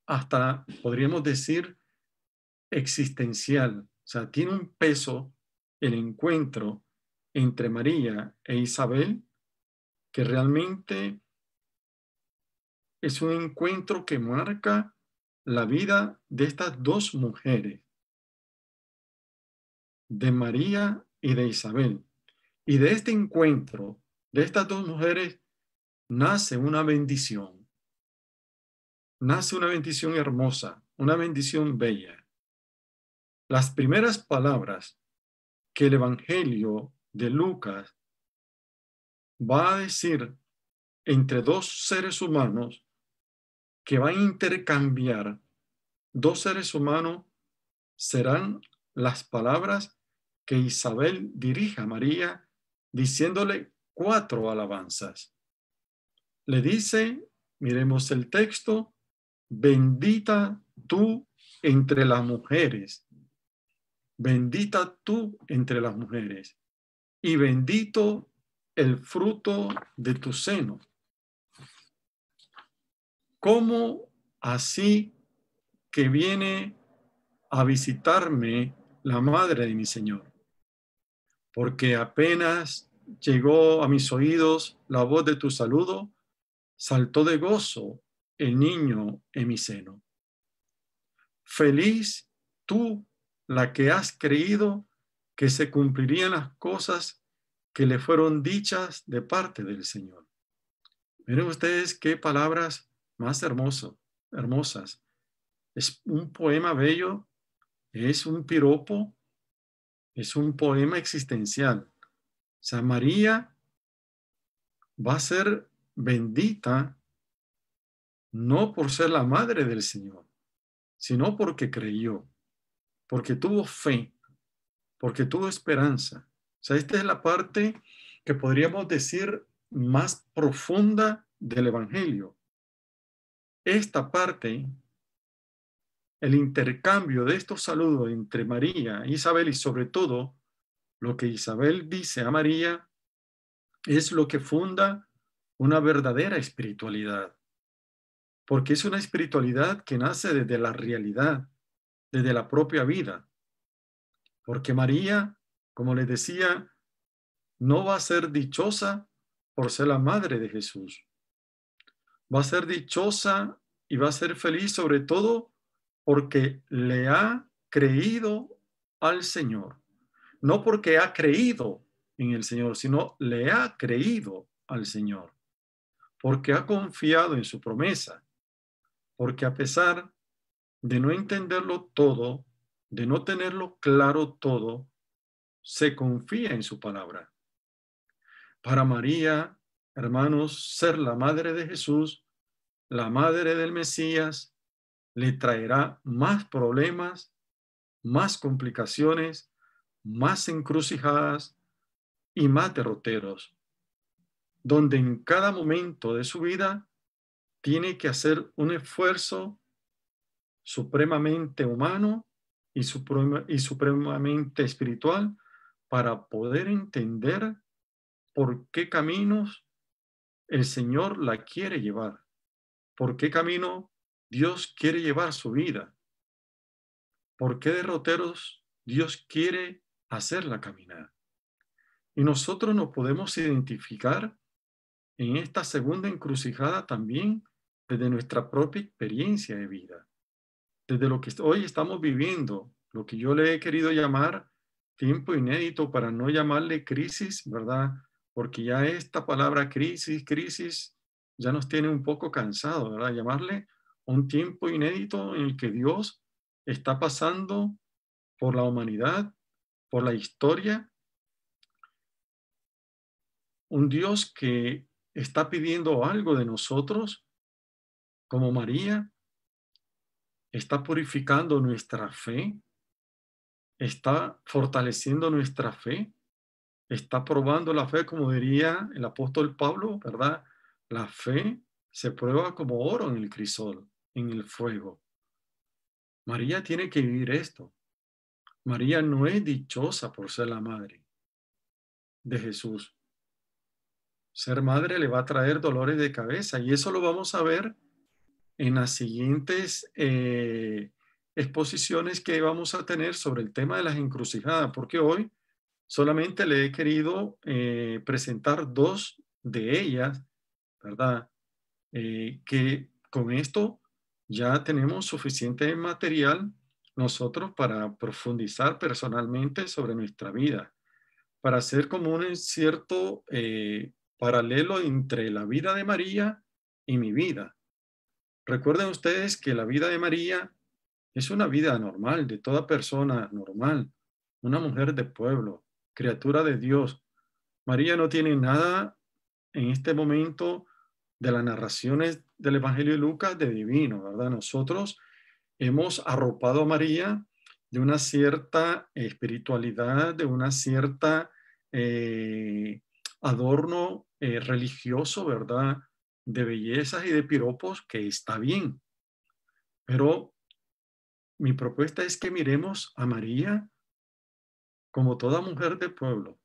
hasta, podríamos decir, existencial. O sea, tiene un peso el encuentro entre María e Isabel que realmente es un encuentro que marca la vida de estas dos mujeres, de María y de Isabel. Y de este encuentro, de estas dos mujeres, nace una bendición. Nace una bendición hermosa, una bendición bella. Las primeras palabras que el Evangelio de Lucas va a decir entre dos seres humanos que van a intercambiar, dos seres humanos, serán las palabras que Isabel dirige a María diciéndole 4 alabanzas. Le dice, miremos el texto, bendita tú entre las mujeres, bendita tú entre las mujeres, y bendito el fruto de tu seno. ¿Cómo así que viene a visitarme la madre de mi Señor? Porque apenas llegó a mis oídos la voz de tu saludo, saltó de gozo el niño en mi seno. Feliz tú, la que has creído que se cumplirían las cosas que le fueron dichas de parte del Señor. Miren ustedes qué palabras más hermosas. Es un poema bello, es un piropo, es un poema existencial. O sea, María va a ser bendita no por ser la madre del Señor, sino porque creyó, porque tuvo fe, porque tuvo esperanza. O sea, esta es la parte que podríamos decir más profunda del Evangelio. Esta parte el intercambio de estos saludos entre María e Isabel, y sobre todo lo que Isabel dice a María, es lo que funda una verdadera espiritualidad. Porque es una espiritualidad que nace desde la realidad, desde la propia vida. Porque María, como les decía, no va a ser dichosa por ser la madre de Jesús. Va a ser dichosa y va a ser feliz sobre todo porque le ha creído al Señor. No porque ha creído en el Señor, sino le ha creído al Señor. Porque ha confiado en su promesa. Porque a pesar de no entenderlo todo, de no tenerlo claro todo, se confía en su palabra. Para María, hermanos, ser la madre de Jesús, la madre del Mesías, le traerá más problemas, más complicaciones, más encrucijadas y más derroteros, donde en cada momento de su vida tiene que hacer un esfuerzo supremamente humano y supremamente espiritual para poder entender por qué caminos el Señor la quiere llevar, por qué camino Dios quiere llevar su vida, por qué derroteros Dios quiere hacerla caminar. Y nosotros nos podemos identificar en esta segunda encrucijada también desde nuestra propia experiencia de vida, desde lo que hoy estamos viviendo, lo que yo le he querido llamar tiempo inédito para no llamarle crisis, ¿verdad? Porque ya esta palabra crisis, ya nos tiene un poco cansados, ¿verdad? Llamarle un tiempo inédito en el que Dios está pasando por la humanidad, por la historia, un Dios que está pidiendo algo de nosotros, como María, está purificando nuestra fe, está fortaleciendo nuestra fe, está probando la fe, como diría el apóstol Pablo, ¿verdad? La fe se prueba como oro en el crisol, en el fuego. María tiene que vivir esto. María no es dichosa por ser la madre de Jesús. Ser madre le va a traer dolores de cabeza y eso lo vamos a ver en las siguientes exposiciones que vamos a tener sobre el tema de las encrucijadas, porque hoy solamente le he querido presentar dos de ellas, ¿verdad? Que con esto ya tenemos suficiente material nosotros para profundizar personalmente sobre nuestra vida, para hacer como un cierto paralelo entre la vida de María y mi vida. Recuerden ustedes que la vida de María es una vida normal, de toda persona normal, una mujer de pueblo, criatura de Dios. María no tiene nada en este momento de las narraciones del Evangelio de Lucas de divino, ¿verdad? Nosotros hemos arropado a María de una cierta espiritualidad, de una cierta adorno religioso, ¿verdad? De bellezas y de piropos, que está bien. Pero mi propuesta es que miremos a María como toda mujer de pueblo,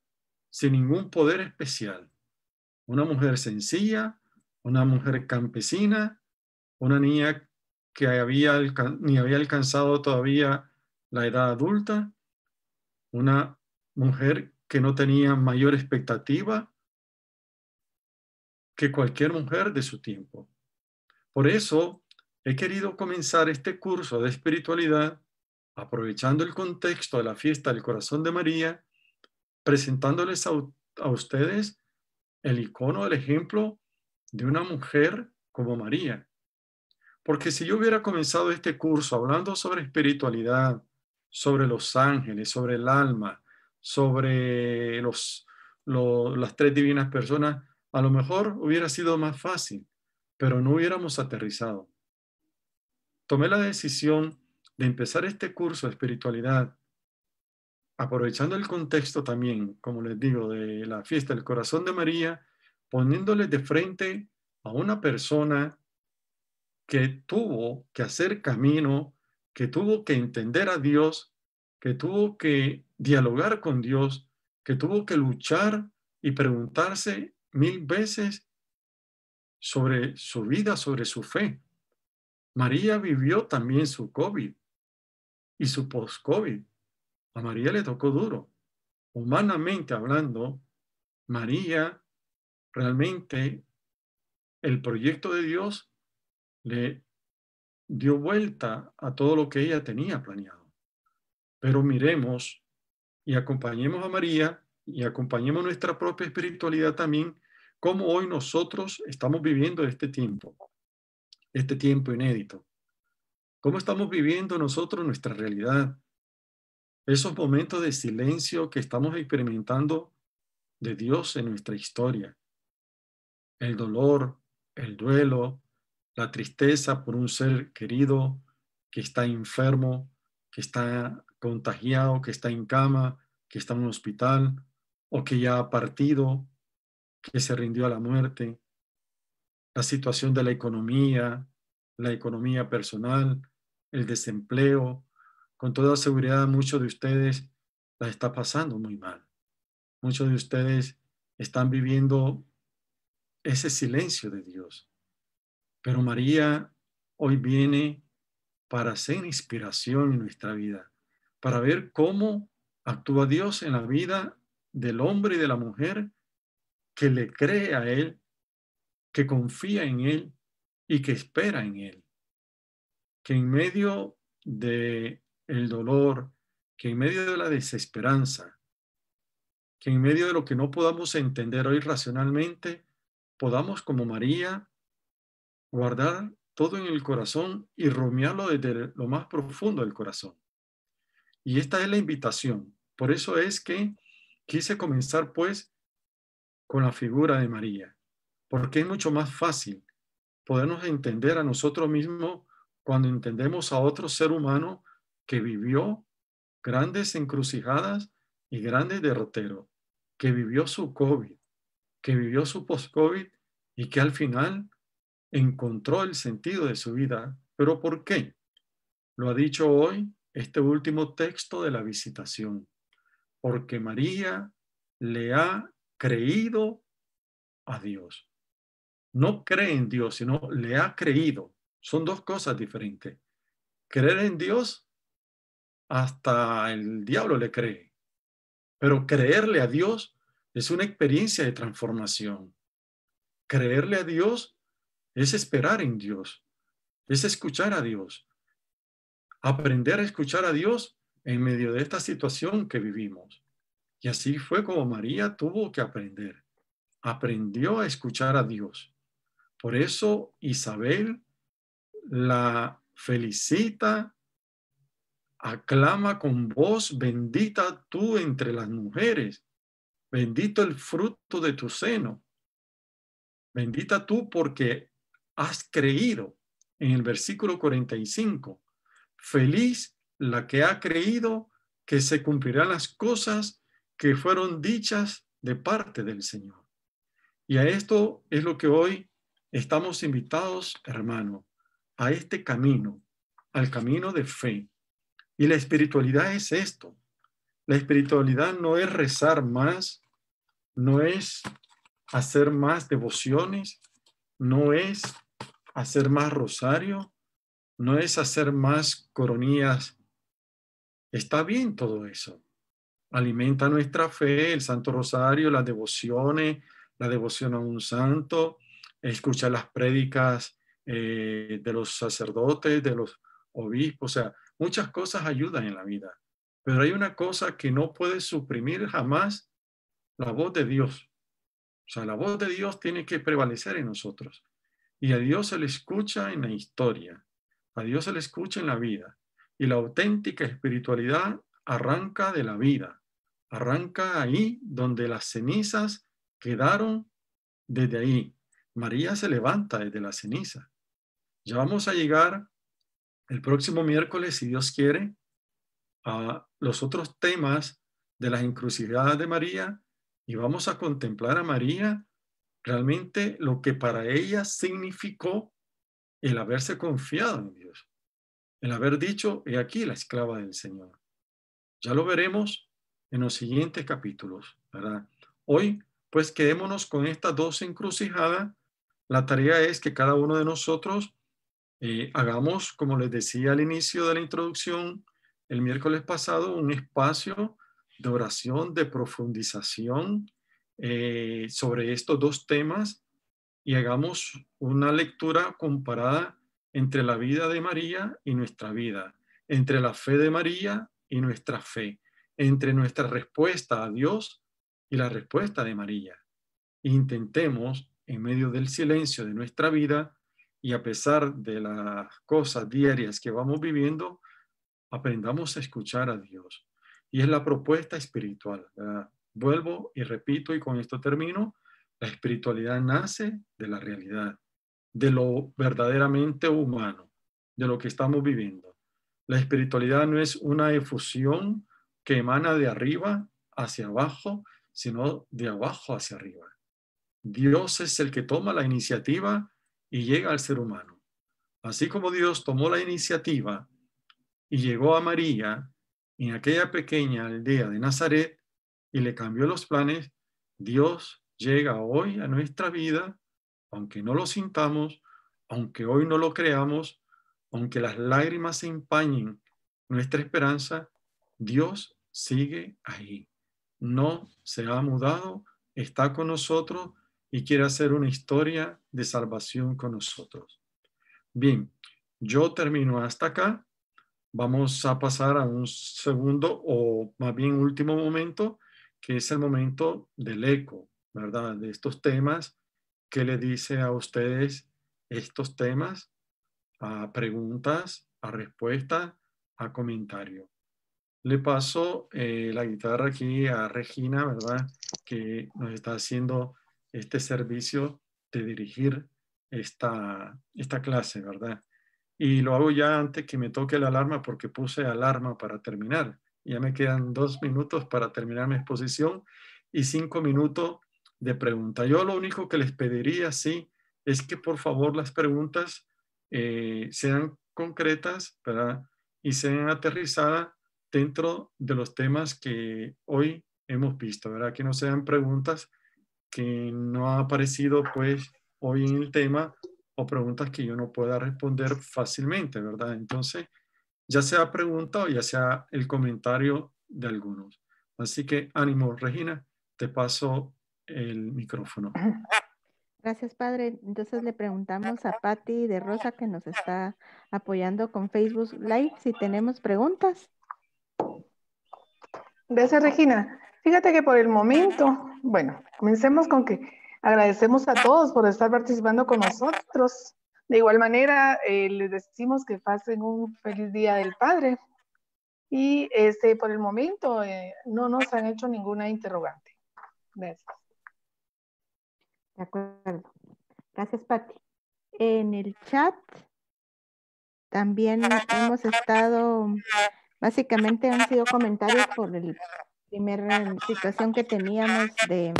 sin ningún poder especial. Una mujer sencilla, una mujer campesina, una niña que ni había alcanzado todavía la edad adulta, una mujer que no tenía mayor expectativa que cualquier mujer de su tiempo. Por eso he querido comenzar este curso de espiritualidad aprovechando el contexto de la fiesta del Corazón de María, presentándoles a ustedes el icono, el ejemplo de una mujer como María. Porque si yo hubiera comenzado este curso hablando sobre espiritualidad, sobre los ángeles, sobre el alma, sobre las tres divinas personas, a lo mejor hubiera sido más fácil, pero no hubiéramos aterrizado. Tomé la decisión de empezar este curso de espiritualidad, aprovechando el contexto también, como les digo, de la fiesta del Corazón de María, poniéndole de frente a una persona que tuvo que hacer camino que tuvo que entender a Dios, que tuvo que dialogar con Dios, que tuvo que luchar y preguntarse 1000 veces sobre su vida, sobre su fe. María vivió también su COVID y su post-COVID. A María le tocó duro. Humanamente hablando, María realmente el proyecto de Dios le dio vuelta a todo lo que ella tenía planeado. Pero miremos y acompañemos a María y acompañemos nuestra propia espiritualidad también, cómo hoy nosotros estamos viviendo este tiempo inédito. ¿Cómo estamos viviendo nosotros nuestra realidad? Esos momentos de silencio que estamos experimentando de Dios en nuestra historia. El dolor, el duelo, la tristeza por un ser querido que está enfermo, que está contagiado, que está en cama, que está en un hospital o que ya ha partido, que se rindió a la muerte. La situación de la economía personal, el desempleo. Con toda seguridad, muchos de ustedes la está pasando muy mal. Muchos de ustedes están viviendo ese silencio de Dios. Pero María hoy viene para ser inspiración en nuestra vida, para ver cómo actúa Dios en la vida del hombre y de la mujer que le cree a Él, que confía en Él y que espera en Él. Que en medio de el dolor, que en medio de la desesperanza, que en medio de lo que no podamos entender hoy racionalmente, podamos como María guardar todo en el corazón y rumiarlo desde lo más profundo del corazón. Y esta es la invitación. Por eso es que quise comenzar pues con la figura de María, porque es mucho más fácil podernos entender a nosotros mismos cuando entendemos a otro ser humano que vivió grandes encrucijadas y grandes derroteros, que vivió su COVID, que vivió su post-COVID y que al final encontró el sentido de su vida. ¿Pero por qué? Lo ha dicho hoy este último texto de la visitación. Porque María le ha creído a Dios. No cree en Dios, sino le ha creído. Son dos cosas diferentes. Creer en Dios, hasta el diablo le cree. Pero creerle a Dios es una experiencia de transformación. Creerle a Dios es esperar en Dios, es escuchar a Dios, aprender a escuchar a Dios en medio de esta situación que vivimos. Y así fue como María tuvo que aprender. Aprendió a escuchar a Dios. Por eso Isabel la felicita, aclama con voz, bendita tú entre las mujeres, bendito el fruto de tu seno. Bendita tú porque has creído. En el versículo 45, feliz la que ha creído que se cumplirán las cosas que fueron dichas de parte del Señor. Y a esto es lo que hoy estamos invitados, hermano, a este camino, al camino de fe. Y la espiritualidad es esto. La espiritualidad no es rezar más, no es hacer más devociones, no es hacer más rosario, no es hacer más coronillas. Está bien todo eso. Alimenta nuestra fe, el Santo Rosario, las devociones, la devoción a un santo, escucha las prédicas de los sacerdotes, de los obispos, o sea, muchas cosas ayudan en la vida. Pero hay una cosa que no puede suprimir jamás, la voz de Dios. O sea, la voz de Dios tiene que prevalecer en nosotros. Y a Dios se le escucha en la historia, a Dios se le escucha en la vida. Y la auténtica espiritualidad arranca de la vida, arranca ahí donde las cenizas quedaron, desde ahí. María se levanta desde la ceniza. Ya vamos a llegar el próximo miércoles, si Dios quiere, a los otros temas de las encrucijadas de María y vamos a contemplar a María realmente lo que para ella significó el haberse confiado en Dios. el haber dicho, he aquí la esclava del Señor. Ya lo veremos en los siguientes capítulos, ¿verdad? Hoy, pues quedémonos con estas dos encrucijadas. La tarea es que cada uno de nosotros hagamos, como les decía al inicio de la introducción, el miércoles pasado, un espacio de oración, de profundización sobre estos dos temas y hagamos una lectura comparada entre la vida de María y nuestra vida, entre la fe de María y nuestra fe, entre nuestra respuesta a Dios y la respuesta de María. Intentemos, en medio del silencio de nuestra vida y a pesar de las cosas diarias que vamos viviendo, aprendamos a escuchar a Dios. Y es la propuesta espiritual, ¿verdad? Vuelvo y repito, y con esto termino, la espiritualidad nace de la realidad, de lo verdaderamente humano, de lo que estamos viviendo. La espiritualidad no es una efusión que emana de arriba hacia abajo, sino de abajo hacia arriba. Dios es el que toma la iniciativa y llega al ser humano. Así como Dios tomó la iniciativa y llegó a María en aquella pequeña aldea de Nazaret y le cambió los planes, Dios llega hoy a nuestra vida, aunque no lo sintamos, aunque hoy no lo creamos, aunque las lágrimas empañen nuestra esperanza, Dios sigue ahí. No se ha mudado, está con nosotros y quiere hacer una historia de salvación con nosotros. Bien, yo termino hasta acá. Vamos a pasar a un segundo o más bien último momento, que es el momento del eco, ¿verdad? De estos temas. ¿Qué le dice a ustedes estos temas? A preguntas, a respuestas, a comentario. Le paso la guitarra aquí a Regina, ¿verdad? Que nos está haciendo este servicio de dirigir esta clase, ¿verdad? Y lo hago ya antes que me toque la alarma porque puse alarma para terminar. Ya me quedan 2 minutos para terminar mi exposición y 5 minutos de pregunta. Yo lo único que les pediría, sí, es que por favor las preguntas sean concretas, ¿verdad? Y sean aterrizadas dentro de los temas que hoy hemos visto, ¿verdad? Que no sean preguntas que no han aparecido pues hoy en el tema o preguntas que yo no pueda responder fácilmente, ¿verdad? Entonces, ya sea pregunta o ya sea el comentario de algunos. Así que ánimo, Regina, te paso el micrófono. Gracias, padre. Entonces le preguntamos a Patti de Rosa, que nos está apoyando con Facebook Live, si tenemos preguntas. Gracias, Regina. Fíjate que por el momento, bueno, comencemos con que agradecemos a todos por estar participando con nosotros. De igual manera, les decimos que pasen un feliz Día del Padre. Y por el momento no nos han hecho ninguna interrogante. Gracias. De acuerdo. Gracias, Patti. En el chat también hemos estado, básicamente han sido comentarios por la primera situación que teníamos de...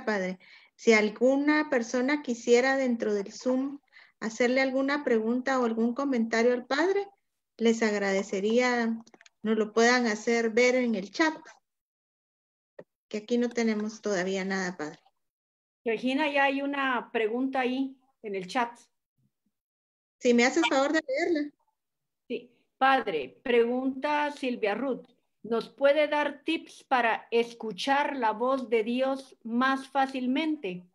Padre, si alguna persona quisiera dentro del Zoom hacerle alguna pregunta o algún comentario al padre, les agradecería nos lo puedan hacer ver en el chat, que aquí no tenemos todavía nada, padre. Regina, ya hay una pregunta ahí en el chat. Si me haces favor de leerla. Sí, padre, pregunta Silvia Ruth. ¿Nos puede dar tips para escuchar la voz de Dios más fácilmente?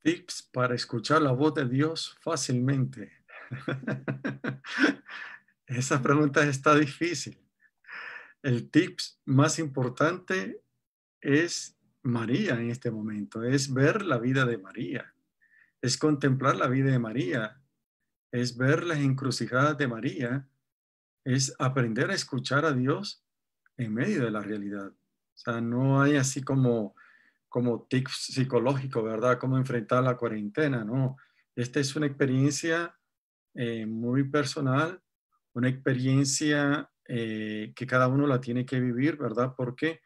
Tips para escuchar la voz de Dios fácilmente. Esa pregunta está difícil. El tips más importante es María en este momento, es ver la vida de María, es contemplar la vida de María, es ver las encrucijadas de María, es aprender a escuchar a Dios en medio de la realidad. O sea, no hay así como tips psicológicos, ¿verdad? Cómo enfrentar la cuarentena, ¿no? Esta es una experiencia muy personal, una experiencia que cada uno la tiene que vivir, ¿verdad? Porque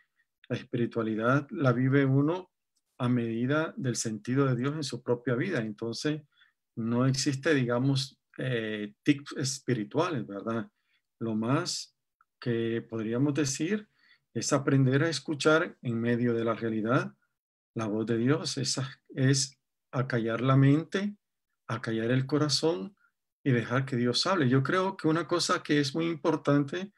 la espiritualidad la vive uno a medida del sentido de Dios en su propia vida. Entonces, no existe, digamos, tips espirituales, ¿verdad? Lo más que podríamos decir es aprender a escuchar en medio de la realidad la voz de Dios, es acallar la mente, acallar el corazón y dejar que Dios hable. Yo creo que una cosa que es muy importante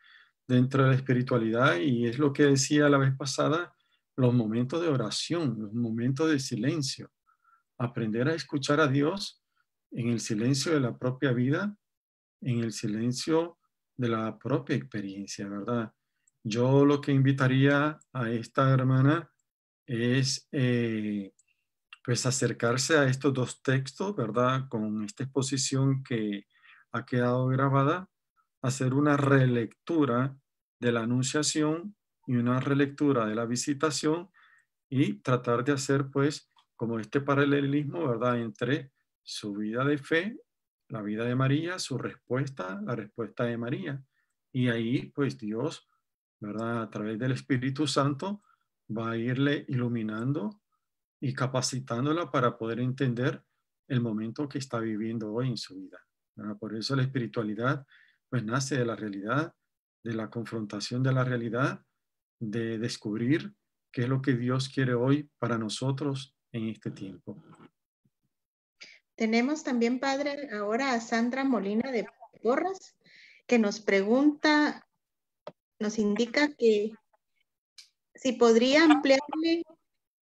dentro de la espiritualidad, y es lo que decía la vez pasada, los momentos de oración, los momentos de silencio. Aprender a escuchar a Dios en el silencio de la propia vida, en el silencio de la propia experiencia, ¿verdad? Yo lo que invitaría a esta hermana es pues acercarse a estos dos textos, ¿verdad? Con esta exposición que ha quedado grabada, hacer una relectura de la Anunciación y una relectura de la Visitación y tratar de hacer pues como este paralelismo, ¿verdad? Entre su vida de fe, la vida de María, su respuesta, la respuesta de María. Y ahí pues Dios, ¿verdad? A través del Espíritu Santo va a irle iluminando y capacitándola para poder entender el momento que está viviendo hoy en su vida, ¿verdad? Por eso la espiritualidad pues nace de la realidad, de la confrontación de la realidad, de descubrir qué es lo que Dios quiere hoy para nosotros en este tiempo. Tenemos también, padre, ahora a Sandra Molina de Porras, que nos pregunta, nos indica que si podría ampliarle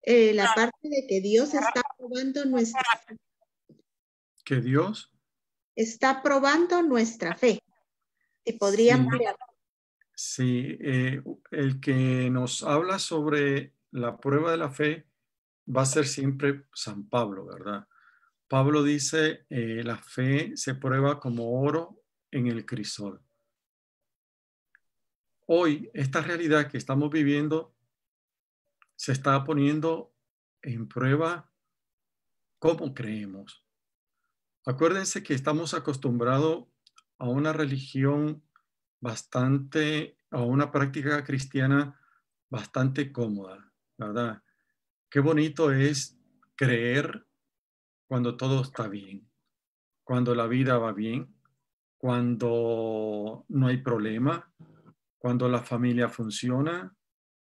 la parte de que Dios está probando nuestra fe. Que Dios está probando nuestra fe. Si podría ampliar. Sí, el que nos habla sobre la prueba de la fe va a ser siempre San Pablo, ¿verdad? Pablo dice, la fe se prueba como oro en el crisol. Hoy, esta realidad que estamos viviendo se está poniendo en prueba cómo creemos. Acuérdense que estamos acostumbrados a una religión a una práctica cristiana bastante cómoda, ¿verdad? Qué bonito es creer cuando todo está bien, cuando la vida va bien, cuando no hay problema, cuando la familia funciona,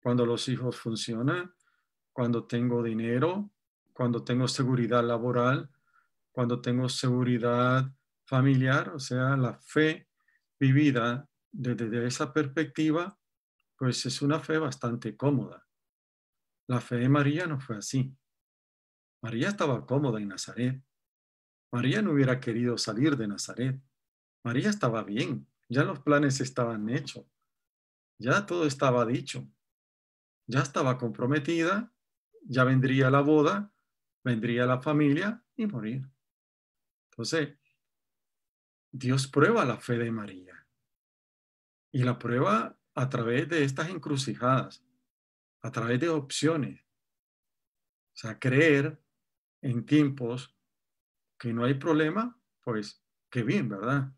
cuando los hijos funcionan, cuando tengo dinero, cuando tengo seguridad laboral, cuando tengo seguridad familiar. O sea, la fe vivida desde esa perspectiva, pues es una fe bastante cómoda. La fe de María no fue así. María estaba cómoda en Nazaret. María no hubiera querido salir de Nazaret. María estaba bien. Ya los planes estaban hechos. Ya todo estaba dicho. Ya estaba comprometida. Ya vendría la boda, vendría la familia y morir. Entonces, Dios prueba la fe de María. Y la prueba a través de estas encrucijadas, a través de opciones. O sea, creer en tiempos que no hay problema, pues qué bien, ¿verdad?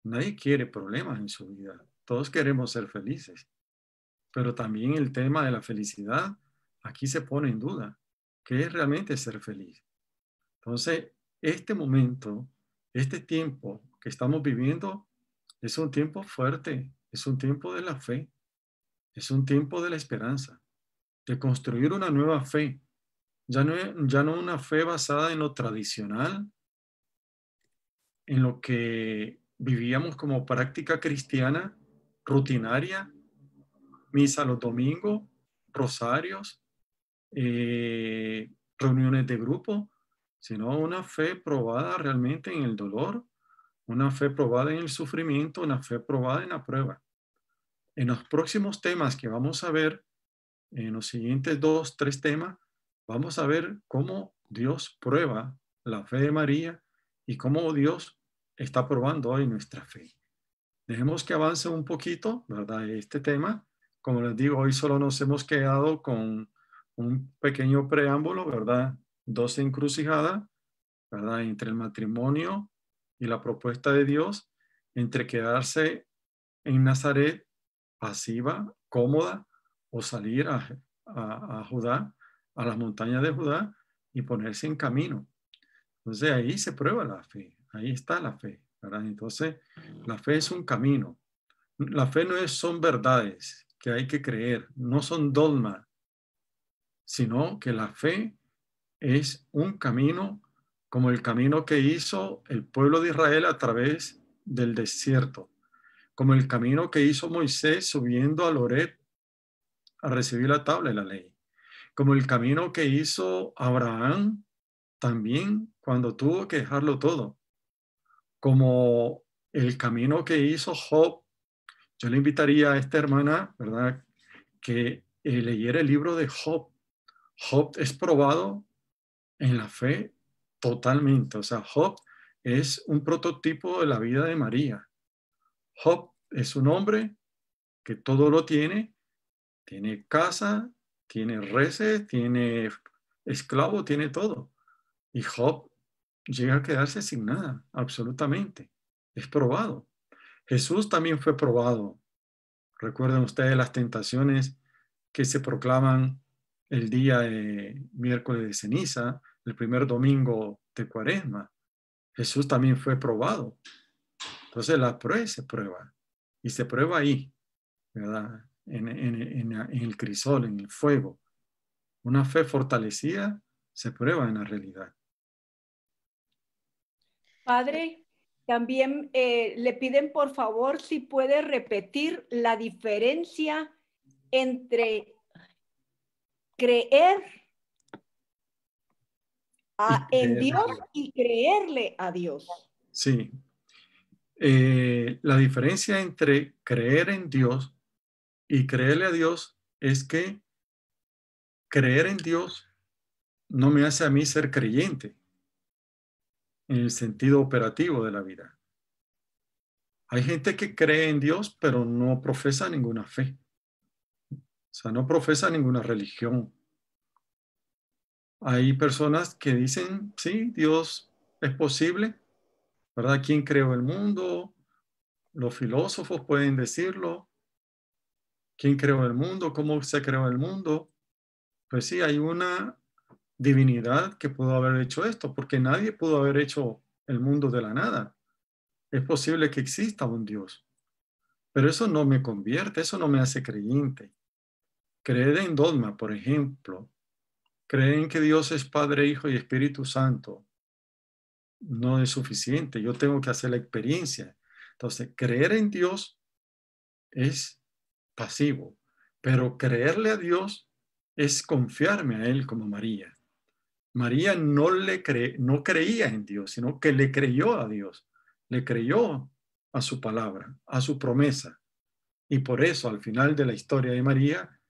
Nadie quiere problemas en su vida. Todos queremos ser felices. Pero también el tema de la felicidad aquí se pone en duda. ¿Qué es realmente ser feliz? Entonces, este momento, este tiempo que estamos viviendo es un tiempo fuerte, es un tiempo de la fe, es un tiempo de la esperanza, de construir una nueva fe. Ya no una fe basada en lo tradicional, en lo que vivíamos como práctica cristiana rutinaria, misa los domingos, rosarios, reuniones de grupo, sino una fe probada realmente en el dolor, una fe probada en el sufrimiento, una fe probada en la prueba. En los próximos temas que vamos a ver, en los siguientes 2, 3 temas, vamos a ver cómo Dios prueba la fe de María y cómo Dios está probando hoy nuestra fe. Dejemos que avance un poquito, ¿verdad? Este tema. Como les digo, hoy solo nos hemos quedado con un pequeño preámbulo, ¿verdad? 2 encrucijadas, ¿verdad? Entre el matrimonio y la propuesta de Dios, entre quedarse en Nazaret pasiva, cómoda, o salir a Judá, a las montañas de Judá y ponerse en camino. Entonces ahí se prueba la fe, ahí está la fe, ¿verdad? Entonces la fe es un camino. La fe no son verdades que hay que creer, no son dogmas, sino que la fe es un camino como el camino que hizo el pueblo de Israel a través del desierto, como el camino que hizo Moisés subiendo al Horeb a recibir la tabla de la ley, como el camino que hizo Abraham también cuando tuvo que dejarlo todo, como el camino que hizo Job. Yo le invitaría a esta hermana, ¿verdad?, que leyera el libro de Job. Job es probado en la fe totalmente. O sea, Job es un prototipo de la vida de María. Job es un hombre que todo lo tiene casa, tiene reses, tiene esclavo, tiene todo. Y Job llega a quedarse sin nada, absolutamente. Es probado. Jesús también fue probado. Recuerden ustedes las tentaciones que se proclaman el día de miércoles de ceniza, el primer domingo de Cuaresma. Jesús también fue probado. Entonces la prueba se prueba. Y se prueba ahí, ¿verdad? En el crisol, en el fuego. Una fe fortalecida se prueba en la realidad. Padre, también le piden por favor si puede repetir la diferencia entre creer en Dios y creerle a Dios. Sí. La diferencia entre creer en Dios y creerle a Dios es que creer en Dios no me hace a mí ser creyente en el sentido operativo de la vida. Hay gente que cree en Dios, pero no profesa ninguna fe. O sea, no profesa ninguna religión. Hay personas que dicen, sí, Dios es posible, ¿verdad? ¿Quién creó el mundo? Los filósofos pueden decirlo. ¿Quién creó el mundo? ¿Cómo se creó el mundo? Pues sí, hay una divinidad que pudo haber hecho esto, porque nadie pudo haber hecho el mundo de la nada. Es posible que exista un Dios, pero eso no me convierte, eso no me hace creyente. Creer en dogma, por ejemplo, creer en que Dios es Padre, Hijo y Espíritu Santo, no es suficiente. Yo tengo que hacer la experiencia. Entonces, creer en Dios es pasivo, pero creerle a Dios es confiarme a Él como María. María no creía en Dios, sino que le creyó a Dios, le creyó a su palabra, a su promesa. Y por eso, al final de la historia de María,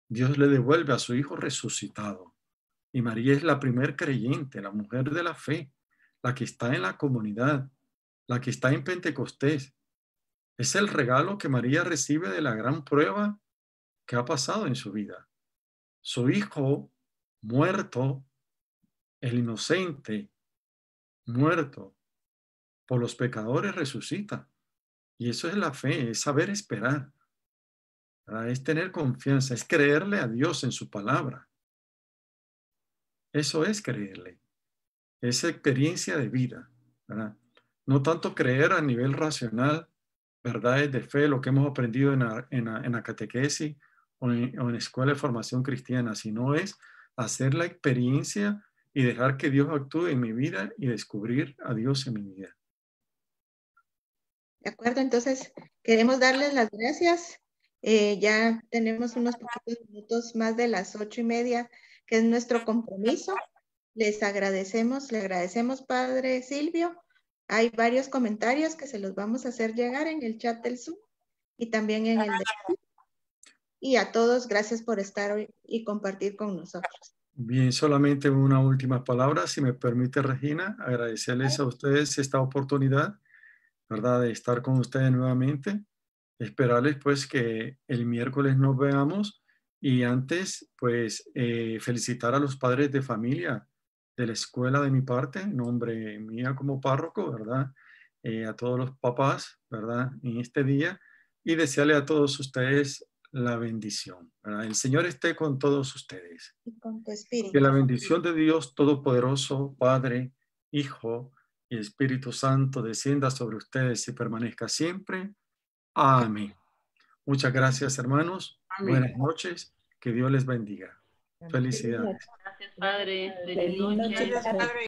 Dios le devuelve a su hijo resucitado. Y María es la primer creyente, la mujer de la fe, la que está en la comunidad, la que está en Pentecostés. Es el regalo que María recibe de la gran prueba que ha pasado en su vida. Su hijo muerto, el inocente, muerto por los pecadores, resucita. Y eso es la fe, es saber esperar, ¿verdad? Es tener confianza, es creerle a Dios en su palabra. Eso es creerle, es experiencia de vida, ¿verdad? No tanto creer a nivel racional, verdades de fe, lo que hemos aprendido en la catequesis o en escuela de formación cristiana, sino es hacer la experiencia y dejar que Dios actúe en mi vida y descubrir a Dios en mi vida. De acuerdo, entonces queremos darles las gracias. Ya tenemos unos poquitos minutos más de las 8:30, que es nuestro compromiso. Les agradecemos, le agradecemos, Padre Silvio. Hay varios comentarios que se los vamos a hacer llegar en el chat del Zoom y también en el de YouTube. Y a todos, gracias por estar hoy y compartir con nosotros. Bien, solamente una última palabra, si me permite, Regina, agradecerles a ustedes esta oportunidad, ¿verdad?, de estar con ustedes nuevamente. Esperarles pues que el miércoles nos veamos y antes pues felicitar a los padres de familia de la escuela de mi parte, en nombre mía como párroco, ¿verdad? A todos los papás, ¿verdad?, en este día, y desearle a todos ustedes la bendición, ¿verdad? El Señor esté con todos ustedes. Y con tu espíritu. Que la bendición de Dios Todopoderoso, Padre, Hijo y Espíritu Santo descienda sobre ustedes y permanezca siempre. Amén. Muchas gracias, hermanos. Amén. Buenas noches. Que Dios les bendiga. Felicidades. Gracias, Padre. Feliz noche. Feliz noche.